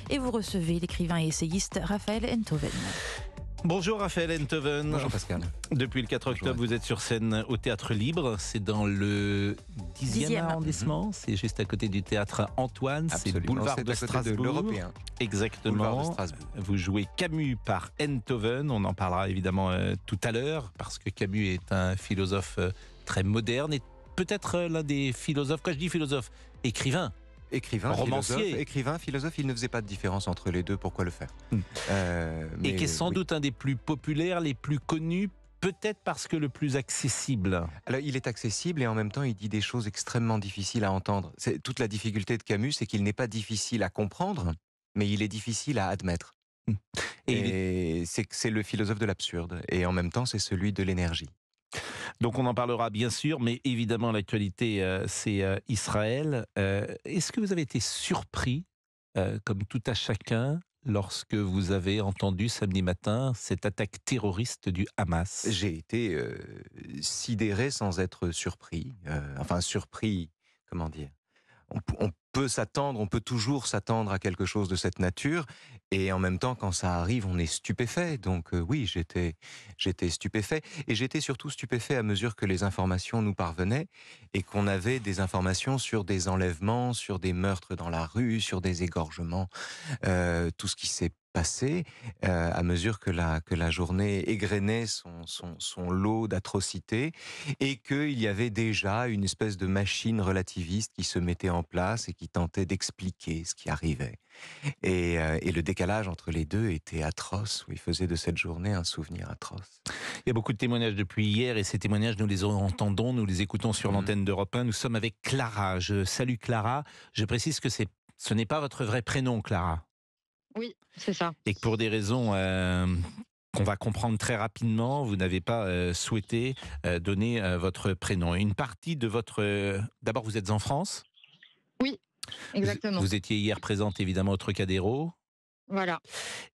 et vous recevez l'écrivain et essayiste Raphaël Enthoven. Bonjour Raphaël Enthoven. Bonjour Pascal. Depuis le 4 octobre, Bonjour. vous êtes sur scène au Théâtre Libre. C'est dans le 10e Dixième. arrondissement. C'est juste à côté du Théâtre Antoine. C'est le Absolument, boulevard c'est de à côté Strasbourg. de l'Européen. Exactement. Boulevard de Strasbourg. Vous jouez Camus par Enthoven. On en parlera évidemment tout à l'heure parce que Camus est un philosophe très moderne et peut-être l'un des philosophes, quand je dis philosophe, écrivain. Écrivain, Romancier. philosophe, il ne faisait pas de différence entre les deux, pourquoi le faire Et qui est sans oui. doute un des plus populaires, les plus connus, peut-être parce que le plus accessible. Alors, il est accessible et en même temps, il dit des choses extrêmement difficiles à entendre. Toute la difficulté de Camus, c'est qu'il n'est pas difficile à comprendre, mais il est difficile à admettre. Et Et c'est le philosophe de l'absurde, et en même temps, c'est celui de l'énergie. donc on en parlera bien sûr, mais évidemment l'actualité c'est Israël. Est-ce que vous avez été surpris, comme tout à chacun, lorsque vous avez entendu samedi matin cette attaque terroriste du Hamas? J'ai été sidéré sans être surpris. Enfin, surpris, comment dire, on peut s'attendre, on peut toujours s'attendre à quelque chose de cette nature, et en même temps, quand ça arrive, on est stupéfait. Donc oui, j'étais stupéfait, et j'étais surtout stupéfait à mesure que les informations nous parvenaient, et qu'on avait des informations sur des enlèvements, sur des meurtres dans la rue, sur des égorgements, tout ce qui s'est passé, à mesure que la journée égrenait son lot d'atrocités, et qu'il y avait déjà une espèce de machine relativiste qui se mettait en place et qui tentait d'expliquer ce qui arrivait. Et le décalage entre les deux était atroce, où il faisait de cette journée un souvenir atroce. Il y a beaucoup de témoignages depuis hier et ces témoignages, nous les entendons, nous les écoutons sur l'antenne d'Europe 1. Nous sommes avec Clara. Je salue Clara. Je précise que ce n'est pas votre vrai prénom, Clara. Oui, c'est ça. Et que pour des raisons qu'on va comprendre très rapidement, vous n'avez pas souhaité donner votre prénom. Une partie de votre... D'abord, vous êtes en France. Oui, exactement. Vous étiez hier présente évidemment au Trocadéro. Voilà.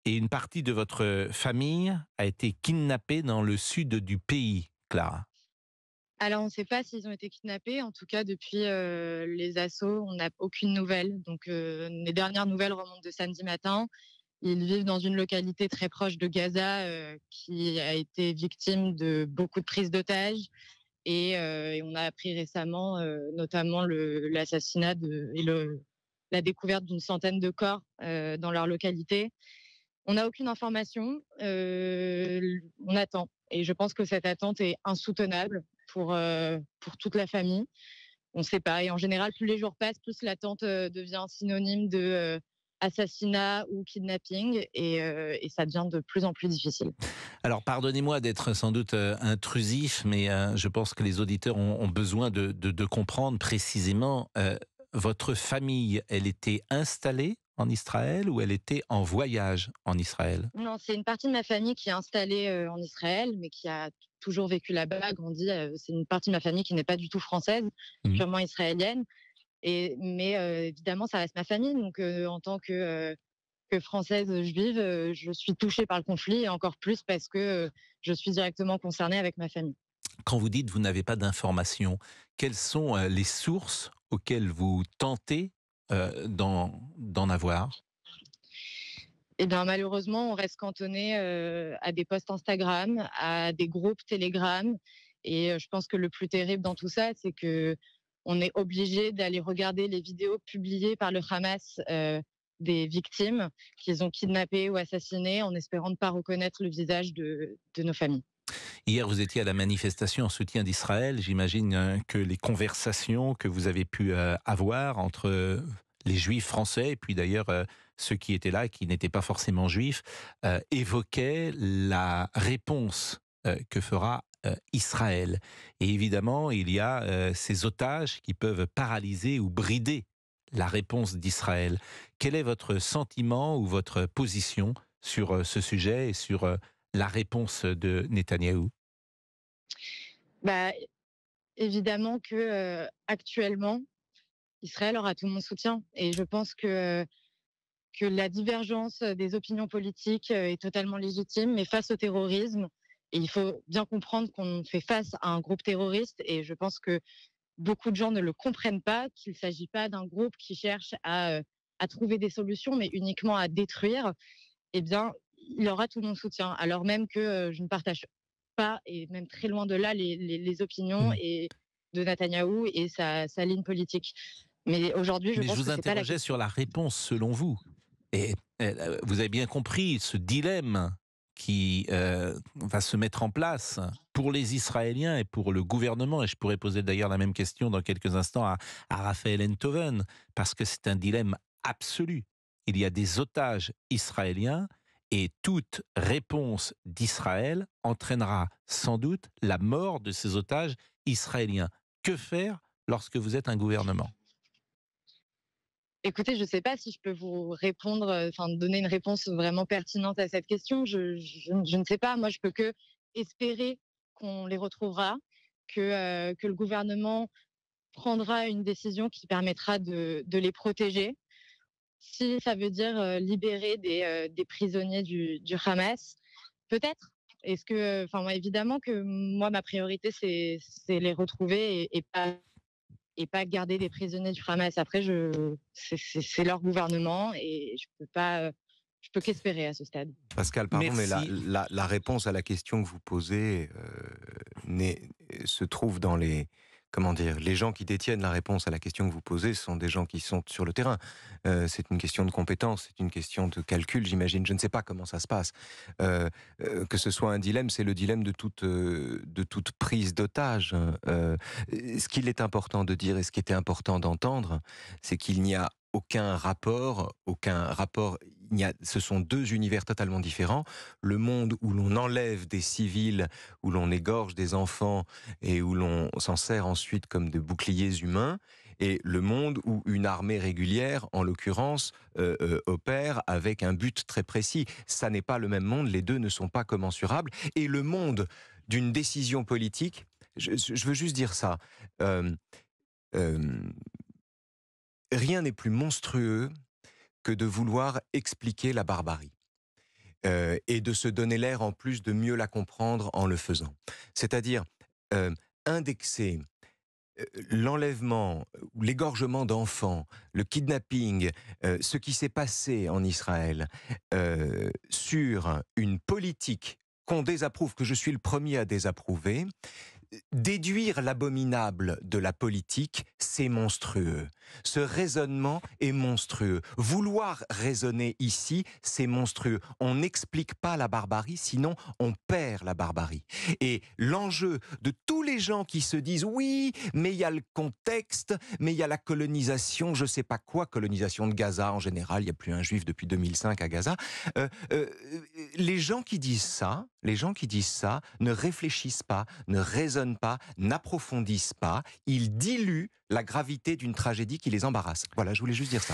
Et une partie de votre famille a été kidnappée dans le sud du pays, Clara. Alors, on ne sait pas s'ils ont été kidnappés. En tout cas, depuis les assauts, on n'a aucune nouvelle. Donc, les dernières nouvelles remontent de samedi matin. Ils vivent dans une localité très proche de Gaza qui a été victime de beaucoup de prises d'otages. Et on a appris récemment, notamment l'assassinat et la découverte d'une centaine de corps dans leur localité. On n'a aucune information. On attend. Et je pense que cette attente est insoutenable pour toute la famille. On ne sait pas. Et en général, plus les jours passent, plus l'attente devient synonyme de assassinat ou kidnapping. Et ça devient de plus en plus difficile. Alors, pardonnez-moi d'être sans doute intrusif, mais je pense que les auditeurs ont besoin de comprendre précisément. Votre famille, elle était installée en Israël ou elle était en voyage en Israël? Non, c'est une partie de ma famille qui est installée en Israël, mais qui a toujours vécu là-bas, grandi. C'est une partie de ma famille qui n'est pas du tout française, purement israélienne. Mais évidemment, ça reste ma famille. Donc, en tant que française juive, je suis touchée par le conflit, et encore plus parce que je suis directement concernée avec ma famille. Quand vous dites vous n'avez pas d'informations, quelles sont les sources auxquelles vous tentez d'en avoir? Eh bien, malheureusement, on reste cantonné à des posts Instagram, à des groupes Telegram. Et je pense que le plus terrible dans tout ça, c'est que on est obligé d'aller regarder les vidéos publiées par le Hamas des victimes qu'ils ont kidnappées ou assassinées, en espérant ne pas reconnaître le visage de nos familles. Hier, vous étiez à la manifestation en soutien d'Israël. J'imagine que les conversations que vous avez pu avoir entre les juifs français et puis d'ailleurs ceux qui étaient là, qui n'étaient pas forcément juifs, évoquaient la réponse que fera Israël. Et évidemment, il y a ces otages qui peuvent paralyser ou brider la réponse d'Israël. Quel est votre sentiment ou votre position sur ce sujet et sur la réponse de Netanyahou? Bah, évidemment que actuellement, Israël aura tout mon soutien. Et je pense que la divergence des opinions politiques est totalement légitime, mais face au terrorisme, et il faut bien comprendre qu'on fait face à un groupe terroriste, et je pense que beaucoup de gens ne le comprennent pas, qu'il ne s'agit pas d'un groupe qui cherche à à trouver des solutions, mais uniquement à détruire, eh bien, il aura tout mon soutien. Alors même que je ne partage pas, et même très loin de là, les opinions Mmh. et de Netanyahou et sa ligne politique. Mais aujourd'hui, je Mais je pense vous que c'est pas la interrogeais question. sur la réponse selon vous. Et vous avez bien compris ce dilemme qui va se mettre en place pour les Israéliens et pour le gouvernement. Et je pourrais poser d'ailleurs la même question dans quelques instants à Raphaël Enthoven, parce que c'est un dilemme absolu. Il y a des otages israéliens et toute réponse d'Israël entraînera sans doute la mort de ces otages israéliens. Que faire lorsque vous êtes un gouvernement? Écoutez, je ne sais pas si je peux vous répondre, enfin donner une réponse vraiment pertinente à cette question. Je ne sais pas. Moi, je peux que espérer qu'on les retrouvera, que le gouvernement prendra une décision qui permettra de les protéger. Si ça veut dire libérer des prisonniers du Hamas, peut-être. Est-ce que, enfin, moi, évidemment que moi, ma priorité, c'est les retrouver et pas garder des prisonniers du Hamas. Après, c'est leur gouvernement et je peux pas, je peux qu'espérer à ce stade. Pascal, pardon, mais Merci. la réponse à la question que vous posez se trouve dans les... Comment dire? Les gens qui détiennent la réponse à la question que vous posez sont des gens qui sont sur le terrain. C'est une question de compétence, c'est une question de calcul, j'imagine. Je ne sais pas comment ça se passe. Que ce soit un dilemme, c'est le dilemme de toute prise d'otage. Ce qu'il est important de dire et ce qui était important d'entendre, c'est qu'il n'y a aucun rapport, ce sont deux univers totalement différents. Le monde où l'on enlève des civils, où l'on égorge des enfants et où l'on s'en sert ensuite comme de boucliers humains, et le monde où une armée régulière, en l'occurrence, opère avec un but très précis. Ça n'est pas le même monde, les deux ne sont pas commensurables. Et le monde d'une décision politique, je veux juste dire ça, euh, euh, rien n'est plus monstrueux que de vouloir expliquer la barbarie. Et de se donner l'air en plus de mieux la comprendre en le faisant. C'est-à-dire euh, indexer l'enlèvement, l'égorgement d'enfants, le kidnapping, ce qui s'est passé en Israël, sur une politique qu'on désapprouve, que je suis le premier à désapprouver. Déduire l'abominable de la politique, c'est monstrueux. Ce raisonnement est monstrueux. Vouloir raisonner ici, c'est monstrueux. On n'explique pas la barbarie, sinon on perd la barbarie. Et l'enjeu de tous les gens qui se disent « oui, mais il y a le contexte, mais il y a la colonisation, je sais pas quoi, colonisation de Gaza en général, il n'y a plus un juif depuis 2005 à Gaza les gens qui disent ça, ne réfléchissent pas, ne raisonnent pas, n'approfondissent pas, ils diluent la gravité d'une tragédie qui les embarrasse. Voilà, je voulais juste dire ça.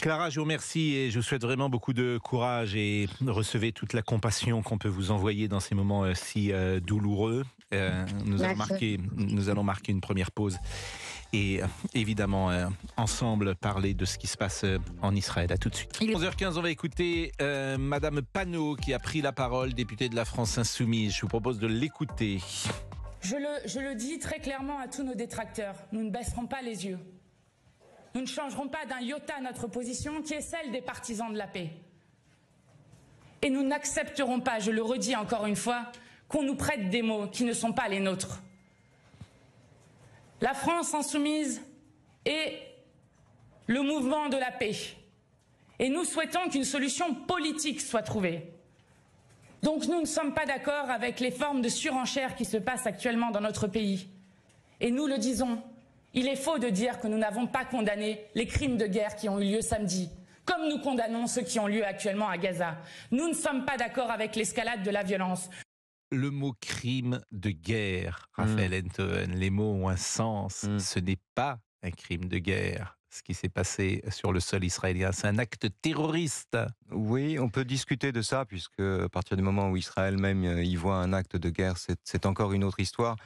Clara, je vous remercie et je vous souhaite vraiment beaucoup de courage et recevez toute la compassion qu'on peut vous envoyer dans ces moments si douloureux. Nous allons marquer une première pause et évidemment ensemble parler de ce qui se passe en Israël. À tout de suite. 11h15, on va écouter Madame Panot qui a pris la parole, députée de la France Insoumise. Je vous propose de l'écouter. Je le dis très clairement à tous nos détracteurs, nous ne baisserons pas les yeux. Nous ne changerons pas d'un iota notre position qui est celle des partisans de la paix. Et nous n'accepterons pas, je le redis encore une fois, qu'on nous prête des mots qui ne sont pas les nôtres. La France insoumise est le mouvement de la paix. Et nous souhaitons qu'une solution politique soit trouvée. Donc nous ne sommes pas d'accord avec les formes de surenchère qui se passent actuellement dans notre pays. Et nous le disons, il est faux de dire que nous n'avons pas condamné les crimes de guerre qui ont eu lieu samedi, comme nous condamnons ceux qui ont lieu actuellement à Gaza. Nous ne sommes pas d'accord avec l'escalade de la violence. Le mot crime de guerre, Raphaël Enthoven, les mots ont un sens. Ce n'est pas un crime de guerre. Ce qui s'est passé sur le sol israélien, c'est un acte terroriste. Oui, on peut discuter de ça, puisque à partir du moment où Israël même y voit un acte de guerre, c'est encore une autre histoire.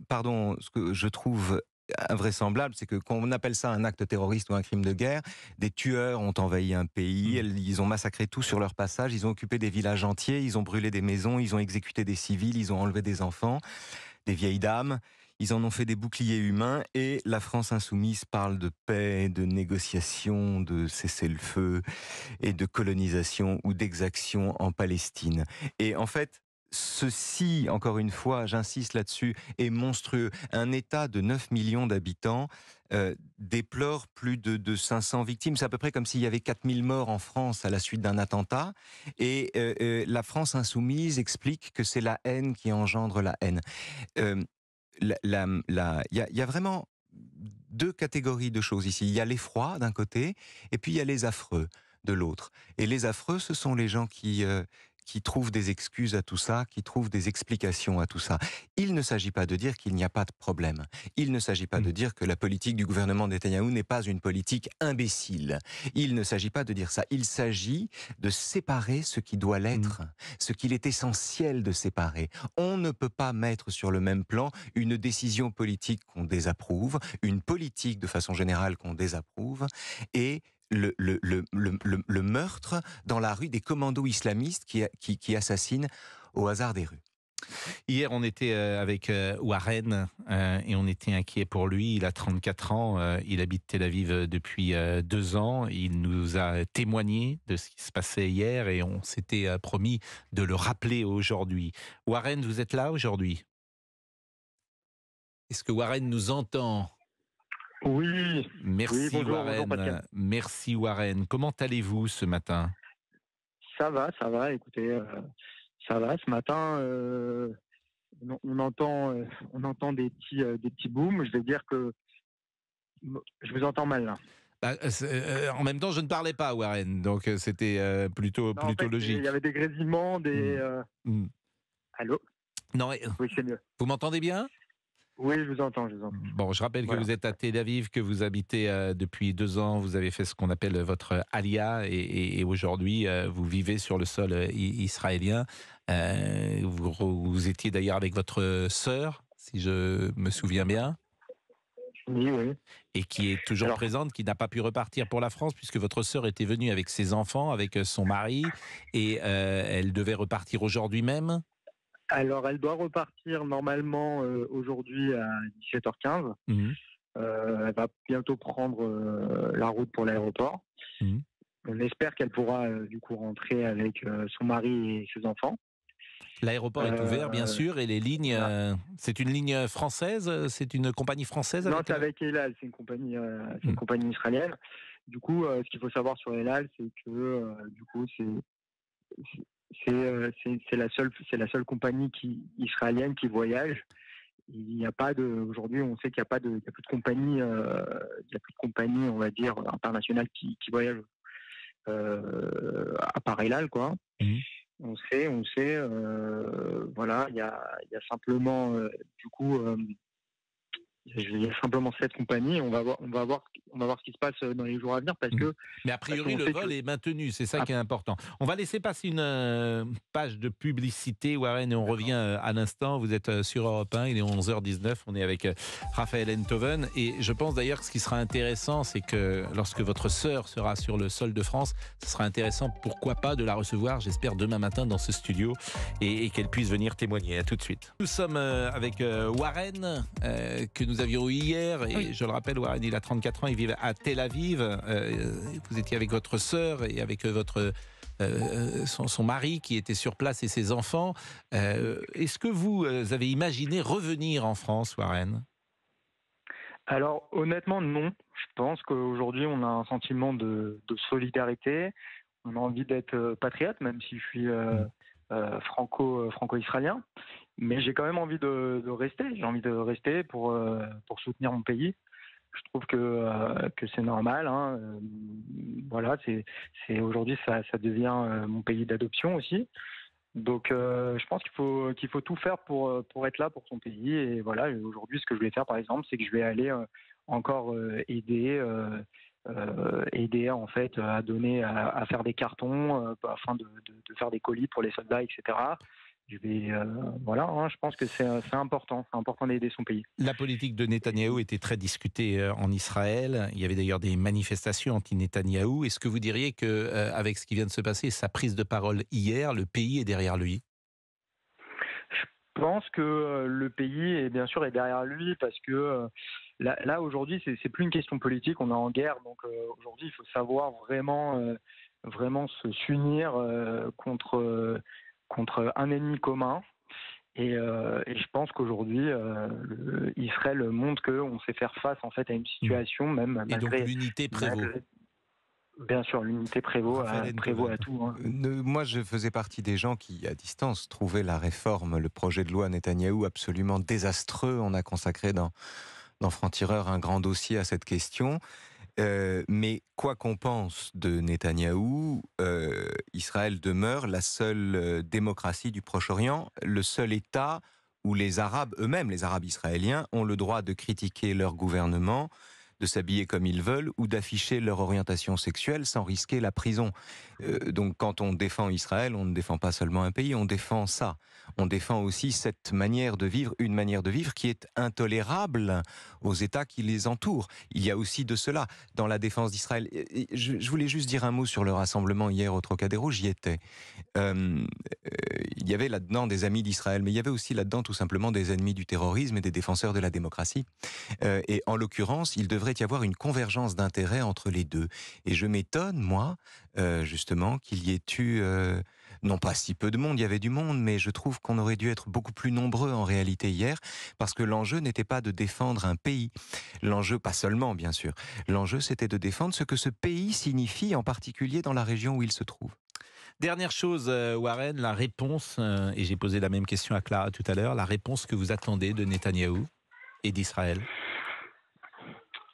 Pardon, ce que je trouve invraisemblable, c'est que quand on appelle ça un acte terroriste ou un crime de guerre, des tueurs ont envahi un pays, ils ont massacré tout sur leur passage, ils ont occupé des villages entiers, ils ont brûlé des maisons, ils ont exécuté des civils, ils ont enlevé des enfants, des vieilles dames. Ils en ont fait des boucliers humains et la France insoumise parle de paix, de négociation, de cessez-le-feu et de colonisation ou d'exaction en Palestine. Et en fait, ceci, encore une fois, j'insiste là-dessus, est monstrueux. Un État de 9 millions d'habitants déplore plus de 500 victimes. C'est à peu près comme s'il y avait 4000 morts en France à la suite d'un attentat. Et la France insoumise explique que c'est la haine qui engendre la haine. Il y a vraiment deux catégories de choses ici. Il y a l'effroi d'un côté, et puis il y a les affreux de l'autre. Et les affreux, ce sont les gens qui trouvent des excuses à tout ça, qui trouvent des explications à tout ça. Il ne s'agit pas de dire qu'il n'y a pas de problème. Il ne s'agit pas de dire que la politique du gouvernement Netanyahou n'est pas une politique imbécile. Il ne s'agit pas de dire ça. Il s'agit de séparer ce qui doit l'être, ce qu'il est essentiel de séparer. On ne peut pas mettre sur le même plan une décision politique qu'on désapprouve, une politique de façon générale qu'on désapprouve, et le meurtre dans la rue des commandos islamistes qui assassinent au hasard des rues. Hier, on était avec Warren et on était inquiet pour lui. Il a 34 ans, il habite Tel Aviv depuis 2 ans. Il nous a témoigné de ce qui se passait hier et on s'était promis de le rappeler aujourd'hui. Warren, vous êtes là aujourd'hui? Est-ce que Warren nous entend? Oui. Merci, oui, bonjour, Warren. bonjour, Merci Warren. Comment allez-vous ce matin? Ça va. Écoutez, ça va. Ce matin, on entend des petits booms. Je vais dire que je vous entends mal là. Bah, en même temps, je ne parlais pas, Warren, donc c'était plutôt logique. Il y avait des grésillements, Allô? Non, oui, c'est mieux. Vous m'entendez bien? Oui, je vous entends. Bon, je rappelle que vous êtes à Tel Aviv, que vous habitez depuis 2 ans, vous avez fait ce qu'on appelle votre Aliyah et aujourd'hui vous vivez sur le sol israélien. Vous étiez d'ailleurs avec votre sœur, si je me souviens bien. Oui. Et qui est toujours présente, qui n'a pas pu repartir pour la France puisque votre sœur était venue avec ses enfants, avec son mari et elle devait repartir aujourd'hui même. Alors, elle doit repartir normalement aujourd'hui à 17h15. Elle va bientôt prendre la route pour l'aéroport. On espère qu'elle pourra du coup rentrer avec son mari et ses enfants. L'aéroport est ouvert, bien sûr, et les lignes... c'est une ligne française? C'est une compagnie française? Non, c'est avec El Al, c'est une compagnie israélienne. Du coup, ce qu'il faut savoir sur El Al, c'est que du coup, c'est la seule compagnie israélienne qui voyage. Il n'y a pas aujourd'hui, on sait qu'il n'y a plus de compagnie, on va dire internationale qui voyage à part El Al, quoi. On sait, voilà, il y a simplement du coup. Il y a simplement cette compagnie. On va voir ce qui se passe dans les jours à venir parce que. Mais a priori, le vol est maintenu. C'est ça qui est important. On va laisser passer une page de publicité, Warren, et on revient à l'instant. Vous êtes sur Europe 1, il est 11h19. On est avec Raphaël Enthoven. Et je pense d'ailleurs que ce qui sera intéressant, c'est que lorsque votre sœur sera sur le sol de France, ce sera intéressant, pourquoi pas, de la recevoir, j'espère, demain matin dans ce studio et qu'elle puisse venir témoigner. À tout de suite. Nous sommes avec Warren, que nous avions eu hier, et oui. Je le rappelle, Warren, il a 34 ans, il vit à Tel Aviv. Vous étiez avec votre sœur et avec son mari qui était sur place et ses enfants. Est-ce que vous avez imaginé revenir en France, Warren? Alors, honnêtement, non. Je pense qu'aujourd'hui, on a un sentiment de solidarité. On a envie d'être patriote, même si je suis franco-israélien. Mais j'ai quand même envie de rester. J'ai envie de rester pour soutenir mon pays. Je trouve que c'est normal. Hein. Voilà, c'est aujourd'hui ça devient mon pays d'adoption aussi. Donc je pense qu'il faut tout faire pour être là pour son pays. Et voilà, aujourd'hui, ce que je vais faire, par exemple, c'est que je vais aller encore aider en fait à donner, à faire des cartons afin de faire des colis pour les soldats, etc. Je vais, voilà, hein, je pense que c'est important d'aider son pays. La politique de Netanyahou était très discutée en Israël. Il y avait d'ailleurs des manifestations anti-Netanyahou. Est-ce que vous diriez qu'avec ce qui vient de se passer, sa prise de parole hier, le pays est derrière lui? pense que le pays est bien sûr est derrière lui parce que là aujourd'hui c'est plus une question politique, on est en guerre, donc aujourd'hui il faut savoir vraiment s'unir contre un ennemi commun. Et je pense qu'aujourd'hui, Israël montre qu'on sait faire face en fait à une situation même Et donc l'unité prévaut. Bien sûr, l'unité prévaut à tout. Hein. Moi, je faisais partie des gens qui, à distance, trouvaient la réforme, le projet de loi Netanyahou absolument désastreux. On a consacré dans Franc-Tireur un grand dossier à cette question. Mais quoi qu'on pense de Netanyahou, Israël demeure la seule démocratie du Proche-Orient, le seul État où les Arabes eux-mêmes, les Arabes israéliens, ont le droit de critiquer leur gouvernement, de s'habiller comme ils veulent ou d'afficher leur orientation sexuelle sans risquer la prison. Donc quand on défend Israël, on ne défend pas seulement un pays, on défend ça. On défend aussi cette manière de vivre, une manière de vivre qui est intolérable aux États qui les entourent. Il y a aussi de cela dans la défense d'Israël. Je voulais juste dire un mot sur le rassemblement hier au Trocadéro, j'y étais. Il y avait là-dedans des amis d'Israël, mais il y avait aussi là-dedans tout simplement des ennemis du terrorisme et des défenseurs de la démocratie. Et en l'occurrence, il devrait y avoir une convergence d'intérêts entre les deux. Et je m'étonne, moi, justement, qu'il y ait eu... non pas si peu de monde, il y avait du monde, mais je trouve qu'on aurait dû être beaucoup plus nombreux en réalité hier, parce que l'enjeu n'était pas de défendre un pays. L'enjeu, pas seulement bien sûr, l'enjeu c'était de défendre ce que ce pays signifie, en particulier dans la région où il se trouve. Dernière chose, Warren, la réponse, et j'ai posé la même question à Clara tout à l'heure, la réponse que vous attendez de Netanyahou et d'Israël.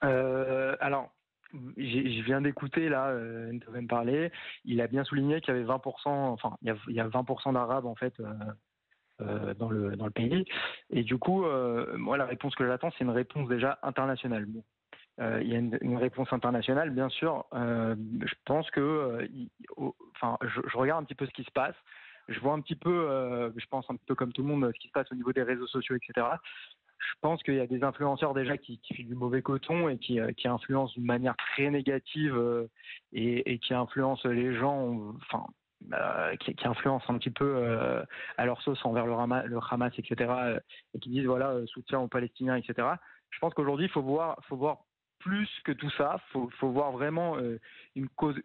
Alors, je viens d'écouter là, Enthoven parler. Il a bien souligné qu'il y avait 20%, enfin, il y a 20% d'Arabes en fait dans le pays. Et du coup, moi, la réponse que j'attends, c'est une réponse déjà internationale. Bon. Il y a une réponse internationale, bien sûr. Je pense que, je regarde un petit peu ce qui se passe. Je vois un petit peu, je pense un peu comme tout le monde, ce qui se passe au niveau des réseaux sociaux, etc. Je pense qu'il y a des influenceurs déjà qui filent du mauvais coton et qui influencent d'une manière très négative et qui influencent les gens, qui influencent un petit peu à leur sauce envers le Hamas, etc. Et qui disent voilà soutien aux Palestiniens, etc. Je pense qu'aujourd'hui il faut voir plus que tout ça. Faut voir vraiment une cause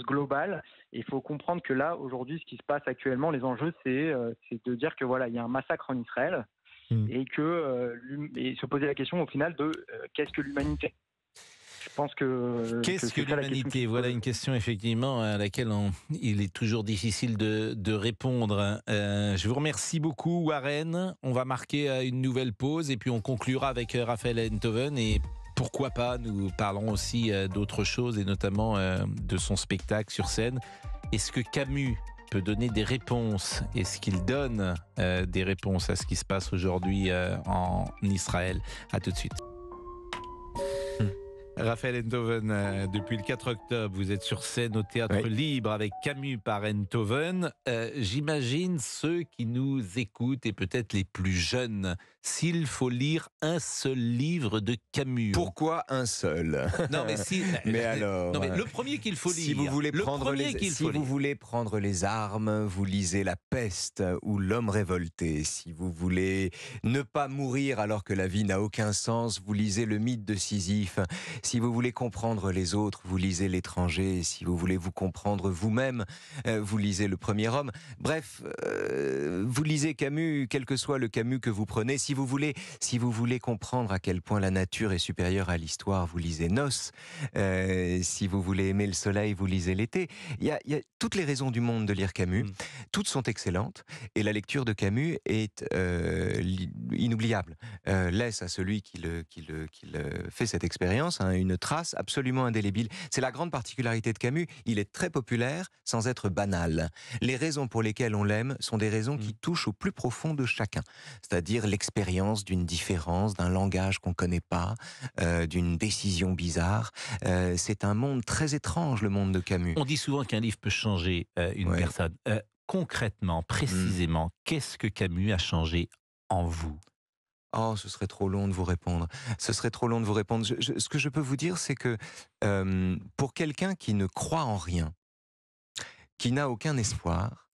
globale. Et il faut comprendre que là aujourd'hui, ce qui se passe actuellement, les enjeux, c'est de dire que voilà, il y a un massacre en Israël. Et et se poser la question au final de qu'est-ce que l'humanité. Je pense que qu'est-ce que l'humanité ? Voilà une question effectivement à laquelle il est toujours difficile de répondre. Je vous remercie beaucoup, Warren. On va marquer une nouvelle pause et puis on conclura avec Raphaël Enthoven et pourquoi pas nous parlerons aussi d'autres choses et notamment de son spectacle sur scène. Est-ce que Camus peut donner des réponses? Est-ce qu'il donne des réponses à ce qui se passe aujourd'hui en Israël? À tout de suite. Raphaël Enthoven, depuis le 4 octobre, vous êtes sur scène au Théâtre Libre avec Camus par Enthoven. J'imagine ceux qui nous écoutent et peut-être les plus jeunes, s'il faut lire un seul livre de Camus. Pourquoi un seul? Non mais si. Mais alors. Non mais le premier qu'il faut lire. Si vous voulez prendre les armes, vous lisez La Peste ou L'Homme révolté. Si vous voulez ne pas mourir alors que la vie n'a aucun sens, vous lisez Le Mythe de Sisyphe. Si vous voulez comprendre les autres, vous lisez L'étranger. Si vous voulez vous comprendre vous-même, vous lisez Le Premier Homme. Bref, vous lisez Camus, quel que soit le Camus que vous prenez. Si vous voulez comprendre à quel point la nature est supérieure à l'histoire, vous lisez Noce. Si vous voulez aimer le soleil, vous lisez L'été. Il y a toutes les raisons du monde de lire Camus. Toutes sont excellentes. Et la lecture de Camus est inoubliable. Laisse à celui qui fait cette expérience une trace absolument indélébile. C'est la grande particularité de Camus. Il est très populaire sans être banal. Les raisons pour lesquelles on l'aime sont des raisons qui touchent au plus profond de chacun. C'est-à-dire l'expérience d'une différence, d'un langage qu'on ne connaît pas, d'une décision bizarre. C'est un monde très étrange, le monde de Camus. On dit souvent qu'un livre peut changer une personne. Concrètement, précisément, qu'est-ce que Camus a changé en vous ? Oh, ce serait trop long de vous répondre. Ce que je peux vous dire, c'est que pour quelqu'un qui ne croit en rien, qui n'a aucun espoir,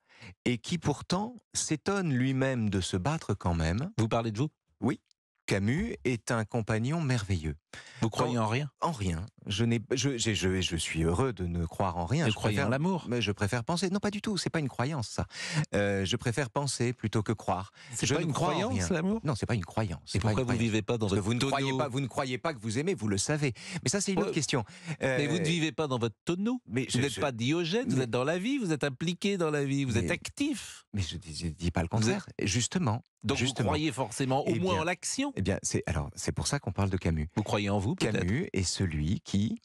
et qui pourtant s'étonne lui-même de se battre quand même. Vous parlez de vous? Oui, Camus est un compagnon merveilleux. Vous croyez en rien? En rien. Je suis heureux de ne croire en rien. Vous croyez en l'amour? Mais je préfère penser. Non, pas du tout. C'est pas une croyance, ça. Je préfère penser plutôt que croire. C'est Je pas ne une crois en croyance, rien. l'amour? Non, c'est pas une croyance. Et pourquoi vous vivez pas dans votre vous ne tonneau? vous ne croyez pas que vous aimez, vous le savez. Mais ça, c'est une autre question. Mais vous ne vivez pas dans votre tonneau. Mais Vous n'êtes pas Diogène, vous êtes dans la vie, vous êtes impliqué dans la vie, vous êtes actif. Mais je dis pas le contraire. Justement. Donc vous croyez forcément au Eh moins bien, en l'action. Eh bien, c'est pour ça qu'on parle de Camus. Vous croyez en vous, peut-être? Camus est celui qui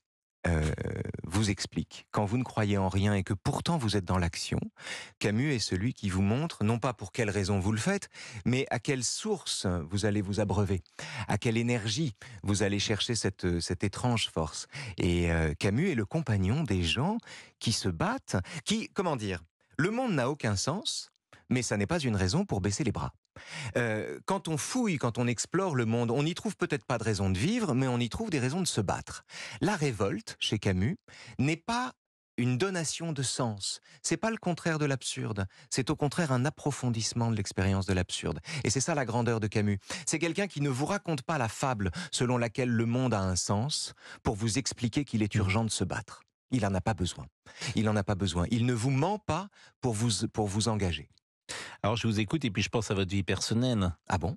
vous explique, quand vous ne croyez en rien et que pourtant vous êtes dans l'action, Camus est celui qui vous montre, non pas pour quelle raison vous le faites, mais à quelle source vous allez vous abreuver, à quelle énergie vous allez chercher cette étrange force. Et Camus est le compagnon des gens qui se battent, comment dire, le monde n'a aucun sens, mais ça n'est pas une raison pour baisser les bras. Quand on fouille, quand on explore le monde, on n'y trouve peut-être pas de raison de vivre, mais on y trouve des raisons de se battre. La révolte, chez Camus, n'est pas une donation de sens. C'est pas le contraire de l'absurde. C'est au contraire un approfondissement de l'expérience de l'absurde. Et c'est ça la grandeur de Camus. C'est quelqu'un qui ne vous raconte pas la fable selon laquelle le monde a un sens pour vous expliquer qu'il est urgent de se battre. Il n'en a pas besoin. Il n'en a pas besoin. Il ne vous ment pas pour vous engager. Alors je vous écoute et puis je pense à votre vie personnelle. Ah bon?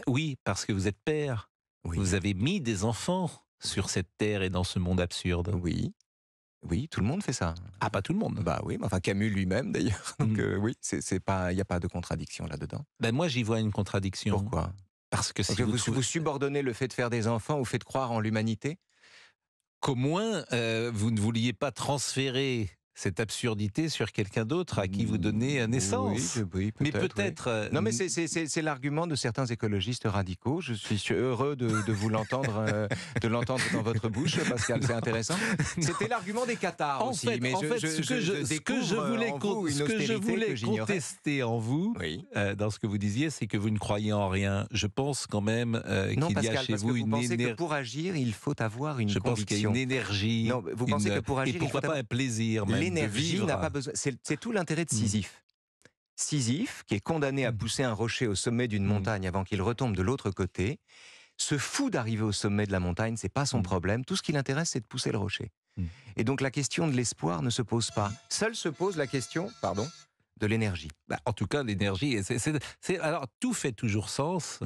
Oui, parce que vous êtes père. Oui. Vous avez mis des enfants sur cette terre et dans ce monde absurde. Oui. Oui, tout le monde fait ça. Ah, pas tout le monde. Bah oui, mais enfin Camus lui-même d'ailleurs. Donc oui, c'est pas, il n'y a pas de contradiction là-dedans. Ben moi j'y vois une contradiction. Pourquoi? Parce que si Parce que vous vous subordonnez le fait de faire des enfants au fait de croire en l'humanité? qu'au moins vous ne vouliez pas transférer cette absurdité sur quelqu'un d'autre à qui vous donnez naissance. Oui, mais peut-être. Oui. Non, mais c'est l'argument de certains écologistes radicaux. Je suis heureux de vous l'entendre, de l'entendre dans votre bouche, Pascal. C'est intéressant. C'était l'argument des cathares aussi. Mais ce que je voulais contester en vous, oui. Dans ce que vous disiez, c'est que vous ne croyez en rien. Je pense quand même qu'il y a chez vous une énergie. Que pour agir, il faut avoir une conviction. Je pense qu'il y a une énergie. Non, vous pensez que pour agir, et pourquoi pas un plaisir même. L'énergie n'a pas besoin. C'est tout l'intérêt de Sisyphe. Sisyphe, qui est condamné à pousser un rocher au sommet d'une montagne avant qu'il retombe de l'autre côté, se fout d'arriver au sommet de la montagne, c'est pas son problème. Tout ce qui l'intéresse, c'est de pousser le rocher. Et donc la question de l'espoir ne se pose pas. Seule se pose la question, de l'énergie. Bah, en tout cas, l'énergie, alors tout fait toujours sens,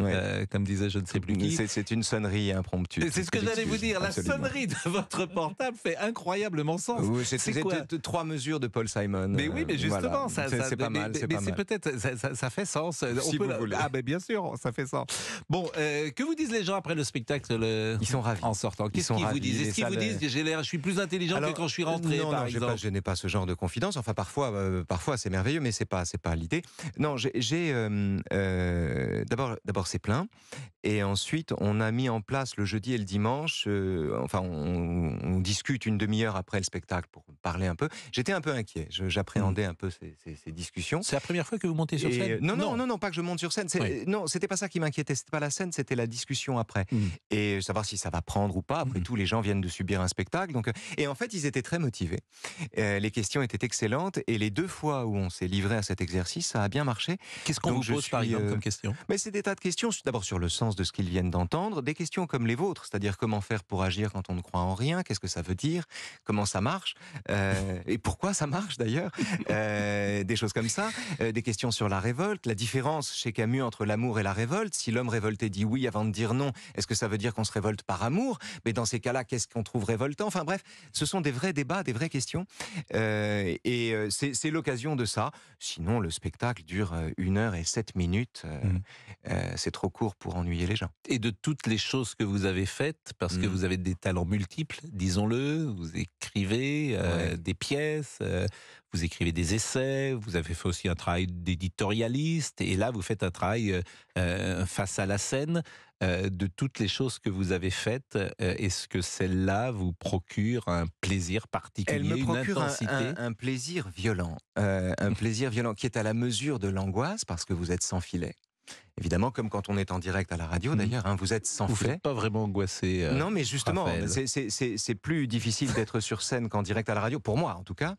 comme disait je ne sais plus qui. C'est une sonnerie impromptue. C'est ce que j'allais vous dire, absolument. La sonnerie de votre portable fait incroyablement sens. Oui, c'est quoi 3 mesures de Paul Simon. Mais oui, mais justement, voilà. C'est pas mal. Mais c'est peut-être, ça fait sens. Si vous voulez. Ah, mais bien sûr, ça fait sens. Bon, que vous disent les gens après le spectacle? Ils sont ravis. En sortant. Qu'est-ce qu'ils vous disent? Est-ce qu'ils vous disent je suis plus intelligent que quand je suis rentré, par exemple? Je n'ai pas ce genre de confidence. Enfin, parfois c'est merveilleux, mais c'est pas l'idée. Non, d'abord c'est plein, et ensuite on a mis en place le jeudi et le dimanche. On discute une demi-heure après le spectacle pour parler un peu. J'étais un peu inquiet. J'appréhendais un peu ces discussions. C'est la première fois que vous montez sur scène? Non, pas que je monte sur scène. Non, c'était pas ça qui m'inquiétait. C'était pas la scène, c'était la discussion après, et savoir si ça va prendre ou pas. Après tout, les gens viennent de subir un spectacle, donc. Et en fait, ils étaient très motivés. Les questions étaient excellentes, et les 2 fois où on s'est livré à cet exercice, ça a bien marché. Qu'est-ce qu'on vous pose par exemple comme question? Mais c'est des tas de questions, d'abord sur le sens de ce qu'ils viennent d'entendre, des questions comme les vôtres, c'est-à-dire comment faire pour agir quand on ne croit en rien, qu'est-ce que ça veut dire, comment ça marche, et pourquoi ça marche d'ailleurs, des choses comme ça, des questions sur la révolte, la différence chez Camus entre l'amour et la révolte. Si l'homme révolté dit oui avant de dire non, est-ce que ça veut dire qu'on se révolte par amour? Mais dans ces cas-là, qu'est-ce qu'on trouve révoltant? Enfin bref, ce sont des vrais débats, des vraies questions, et c'est l'occasion de ça. Sinon, le spectacle dure 1h07. C'est trop court pour ennuyer les gens. Et de toutes les choses que vous avez faites, parce que vous avez des talents multiples, disons-le, vous écrivez des pièces, vous écrivez des essais, vous avez fait aussi un travail d'éditorialiste, et là vous faites un travail face à la scène. De toutes les choses que vous avez faites, est-ce que celle-là vous procure un plaisir particulier, Elle me procure une intensité? un plaisir violent, un plaisir violent qui est à la mesure de l'angoisse, parce que vous êtes sans filet. évidemment, comme quand on est en direct à la radio d'ailleurs, hein, vous êtes sans Vous fait. n'êtes pas vraiment angoissé. Non, mais justement, Raphaël. c'est plus difficile d'être sur scène qu'en direct à la radio, pour moi en tout cas.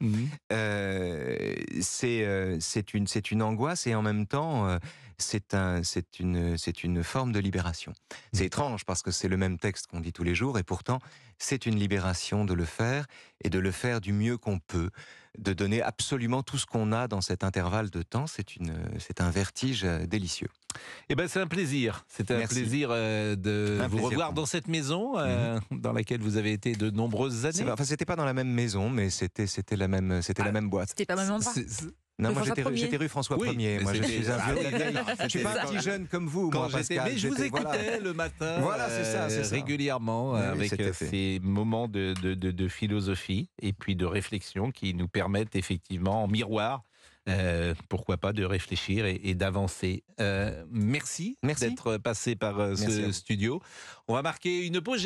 C'est une angoisse et en même temps, c'est une forme de libération. C'est étrange parce que c'est le même texte qu'on dit tous les jours et pourtant c'est une libération de le faire et de le faire du mieux qu'on peut, de donner absolument tout ce qu'on a dans cet intervalle de temps. C'est un vertige délicieux. Eh ben, c'est un plaisir. C'était un Merci. plaisir de Un vous plaisir revoir pour dans moi. cette maison dans laquelle vous avez été de nombreuses années. Enfin, c'était pas dans la même maison, mais c'était la même boîte. C'était pas au même endroit. Non, moi François Ier. j'étais rue François Oui, Ier. Moi, je c'était- suis un Ah vieux oui, de la vieille. d'accord, Je suis pas un petit jeune comme vous, Quand moi, j'étais, Pascal. mais je vous J'étais- écoutais voilà. le matin, Voilà, c'est ça. régulièrement, Oui, avec c'était fait. ces moments de philosophie et puis de réflexion qui nous permettent effectivement, en miroir, pourquoi pas, de réfléchir et d'avancer. Merci, Merci. d'être passé par Merci à ce vous. studio. On va marquer une pause.